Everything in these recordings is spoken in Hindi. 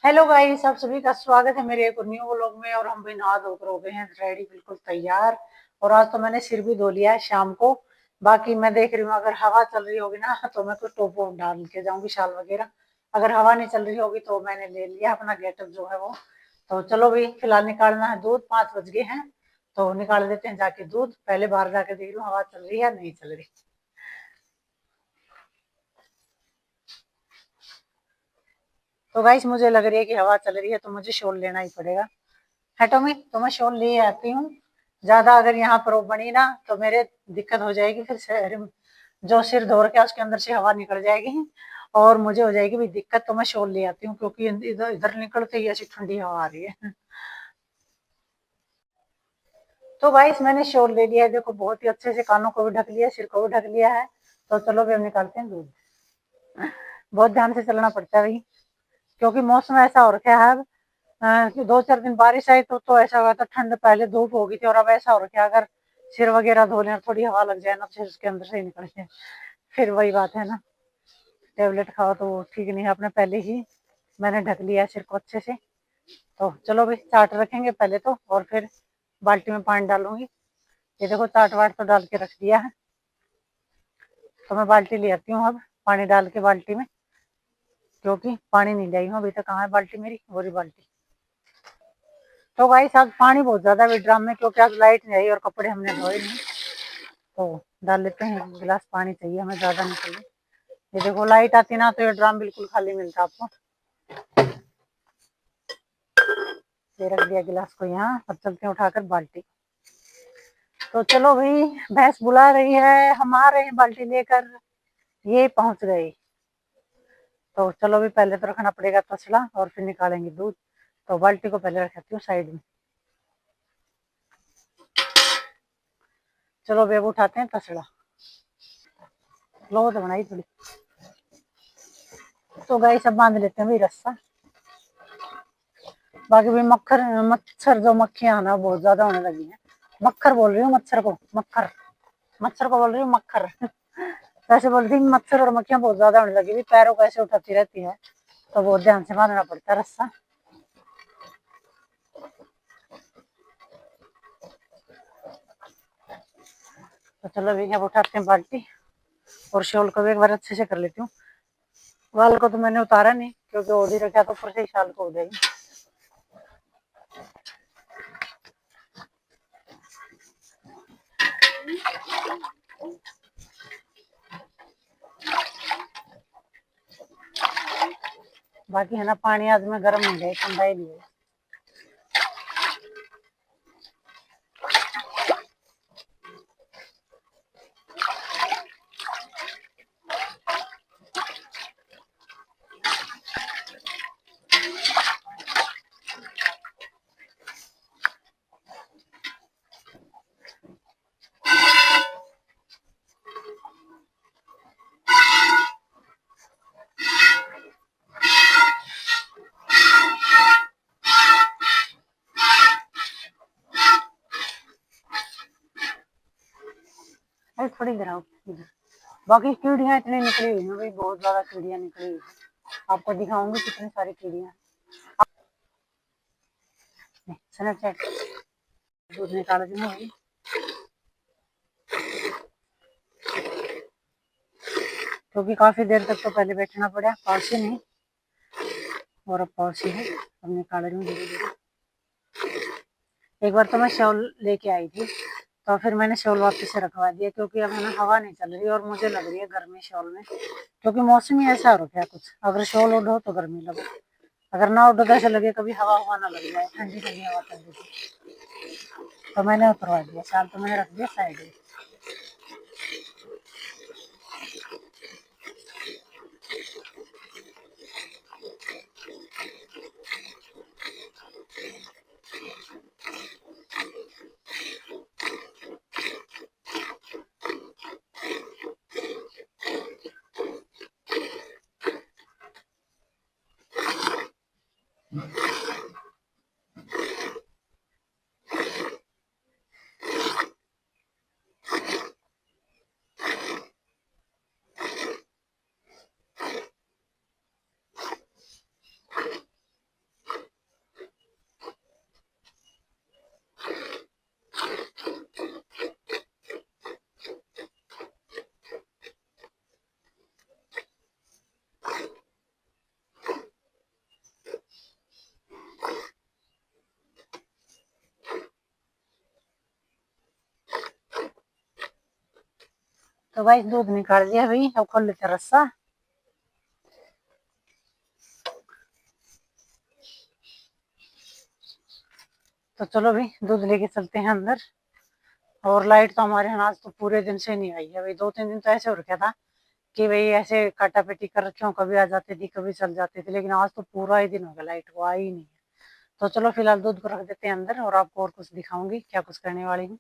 हेलो गाइस, आप सभी का स्वागत है मेरे एक न्यू व्लॉग में। और हम भी नहा धोकर हो गए हैं रेडी, बिल्कुल तैयार। और आज तो मैंने सिर भी धो लिया है शाम को। बाकी मैं देख रही हूँ, अगर हवा चल रही होगी ना तो मैं कुछ टॉप वॉप डाल के जाऊंगी, शाल वगैरह। अगर हवा नहीं चल रही होगी तो मैंने ले लिया अपना गेटअप जो है वो। तो चलो भाई, फिलहाल निकालना है दूध, 5 बज गए हैं। तो निकाल देते हैं जाके दूध। पहले बाहर जाके देख लूँ हवा चल रही है या नहीं चल रही। तो गाइस, मुझे लग रही है कि हवा चल रही है तो मुझे शॉल लेना ही पड़ेगा। हटो मैं तो मैं शॉल ले आती हूँ। ज्यादा अगर यहाँ पर वो बनी ना तो मेरे दिक्कत हो जाएगी, फिर जो सिर धो रखा है उसके अंदर से हवा निकल जाएगी और मुझे हो जाएगी भी दिक्कत। तो मैं शॉल ले आती हूँ क्योंकि इधर इधर निकलते ही ऐसी ठंडी हवा आ रही है। तो गाइस, मैंने शॉल ले लिया है, देखो बहुत ही अच्छे से कानों को भी ढक लिया, सिर को भी ढक लिया है। तो चलो भी हम निकालते हैं दूध। बहुत ध्यान से चलना पड़ता है भाई, क्योंकि मौसम ऐसा हो रखा है अब। कि 2-4 दिन बारिश आई तो ऐसा हुआ था, ठंड पहले धूप हो गई थी और अब ऐसा हो रखा है अगर सिर वगैरह धो लें थोड़ी हवा लग जाए ना तो सिर उसके अंदर से ही निकल जाए। फिर वही बात है ना, टेबलेट खाओ तो वो ठीक नहीं है। अपने पहले ही मैंने ढक लिया है सिर को अच्छे से। तो चलो भाई, चाट रखेंगे पहले तो, और फिर बाल्टी में पानी डालूंगी। ये देखो चाट वाट तो डाल के रख दिया है। तो मैं बाल्टी ले आती हूँ अब, पानी डाल के बाल्टी में, क्योंकि पानी नहीं लाई हूँ अभी तक। कहाँ है बाल्टी मेरी, वो रही बाल्टी। तो भाई साहब, पानी बहुत ज्यादा है ड्राम में, क्योंकि आज लाइट नहीं आई और कपड़े हमने धोए नहीं। तो डाल लेते हैं, 1 गिलास पानी चाहिए हमें, ज्यादा नहीं चाहिए। ये देखो लाइट आती ना तो ये ड्राम बिल्कुल खाली मिलता आपको। ये रख दिया गिलास को यहाँ, अब चलते हैं उठाकर बाल्टी। तो चलो भाई, भैंस बुला रही है, हम आ रहे हैं बाल्टी लेकर। ये पहुंच गए। तो चलो भी, पहले तो रखना पड़ेगा तसला और फिर निकालेंगे दूध। तो बाल्टी को पहले रखती हूँ साइड में। चलो बेब, उठाते हैं तसला। लो तो बनाई थोड़ी। तो गाय सब बांध लेते हैं भाई रस्सा। बाकी भी मच्छर जो मक्खियां ना बहुत ज्यादा होने लगी है। मक्खर बोल रही हूँ, मच्छर को मक्खर, मच्छर को बोल रही हूँ मक्खर। वैसे बोल रही हूँ, मच्छर और मक्खियां बहुत ज्यादा होने लगी, पैरों को ऐसे उठाती रहती है। तो बहुत ध्यान से बांधना पड़ता है रस्सा। तो चलो अभी अब उठाते हैं बाल्टी, और शॉल को भी एक बार अच्छे से कर लेती हूँ। वाल को तो मैंने उतारा नहीं, क्योंकि ओढ़ी रखा तो ऊपर से ही शाल को हो जाएगी। बाकी है ना, पानी आज में गर्म नहीं है, ठंडा ही नहीं है। अरे थोड़ी देर आओ इधर। बाकी कीड़ियां इतनी निकली हुई हैं भाई, बहुत ज्यादा कीड़ियां निकली हुई हैं। आपको दिखाऊंगी कितनी सारी कीड़ियां। स्नैपचैट दूध निकाल दूंगा भाई, क्योंकि काफी देर तक तो पहले बैठना पड़ा, पाउसी नहीं। और अब पाउसी है, अब निकाल रही हूँ धीरे धीरे। एक बार तो मैं शॉल लेके आई थी, तो फिर मैंने शॉल वापस से रखवा दिया, क्योंकि अब है ना हवा नहीं चल रही और मुझे लग रही है गर्मी शॉल में। क्योंकि मौसम ही ऐसा हो रखा है कुछ, अगर शॉल ओढ़ो तो गर्मी लगे, अगर ना ओढ़ो तो ऐसा लगे कभी हवा हुआ ना लग जाए, ठंडी ठंडी हवा चल रही। तो मैंने उतरवा दिया शाल, तो मैंने रख दिया साइड में। तो भाई दूध निकाल लिया भाई, अब खोल लेते रस्सा। तो चलो भाई दूध लेके चलते हैं अंदर। और लाइट तो हमारे यहाँ आज तो पूरे दिन से नहीं आई है भाई, 2-3 दिन तो ऐसे हो रखा था कि भाई ऐसे काटा पेटी कर रखे हो, कभी आ जाती थी कभी चल जाती थी, लेकिन आज तो पूरा ही दिन हो गया लाइट को आई ही नहीं है। तो चलो फिलहाल दूध को रख देते हैं अंदर और आपको और कुछ दिखाऊंगी क्या कुछ करने वाली हूँ।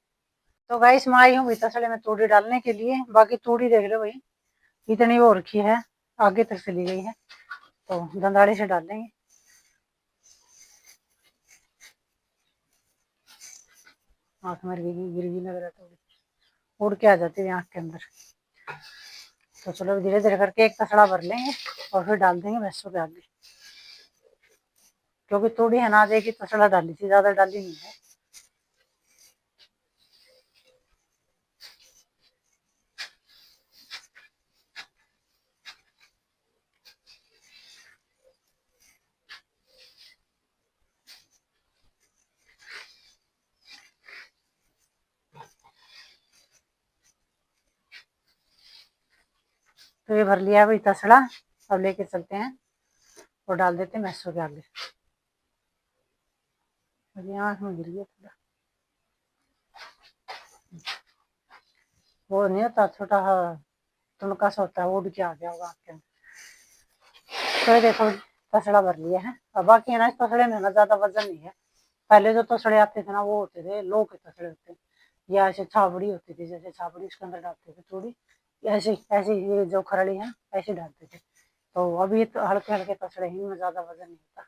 तो गाइस मैं आई हूँ तसड़े में तूड़ी डालने के लिए। बाकी तूड़ी देख लो भाई इतनी वो रखी है, आगे तक चली गई है, तो दंदाड़े से डाल देंगे। आँख मेरी गिरगी लग रहा था, उड़ के आ जाती है आँख के अंदर। तो चलो धीरे धीरे करके एक तसड़ा भर लेंगे और फिर डाल देंगे भैंसों के आगे, क्योंकि तूड़ी है ना आज एक ही तसड़ा डाली थी, ज्यादा डाली नहीं है। तो ये भर लिया भाई तसड़ा, अब लेके चलते हैं और डाल देते हैं भैंसों के आगे। मेरी आँख में गिर गया थोड़ा, वो नहीं होता छोटा तुनका सा होता है, वो उड़ के आ गया होगा आँख के अंदर। तो ये देखो तसड़ा भर लिया है। अब बाकी है ना इस तसड़े में ना ज्यादा वजन नहीं है। पहले जो तसड़े आते थे ना वो होते थे लोह के तसड़े होते हैं, या ऐसे छाबड़ी होती थी, जैसे छाबड़ी उसके अंदर डालते थे थोड़ी, ऐसे ऐसे ये जो खरड़ी है ऐसे डालते थे। तो अभी तो हल्के हल्के तसड़े ही में ज्यादा वजन नहीं होता।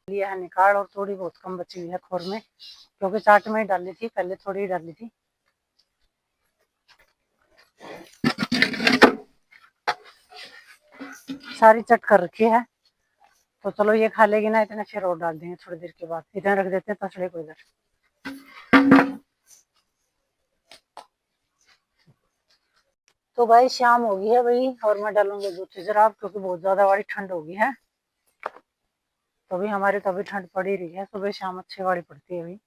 लिया है निकाल, और थोड़ी बहुत कम बची हुई है खोर में, क्योंकि चाट में ही डाली थी, पहले थोड़ी ही डाली थी। सारी चट कर रखी है। तो चलो ये खा लेगी ना इतने, फिर और डाल देंगे थोड़ी देर के बाद। इतने रख देते हैं तसड़े को इधर। तो भाई शाम हो गई है भाई, और मैं डालूंगी दूसरी जराब, क्योंकि बहुत ज्यादा वाली ठंड हो गई है। तो भी हमारी तो अभी ठंड पड़ ही रही है, सुबह शाम अच्छी वाली पड़ती है अभी।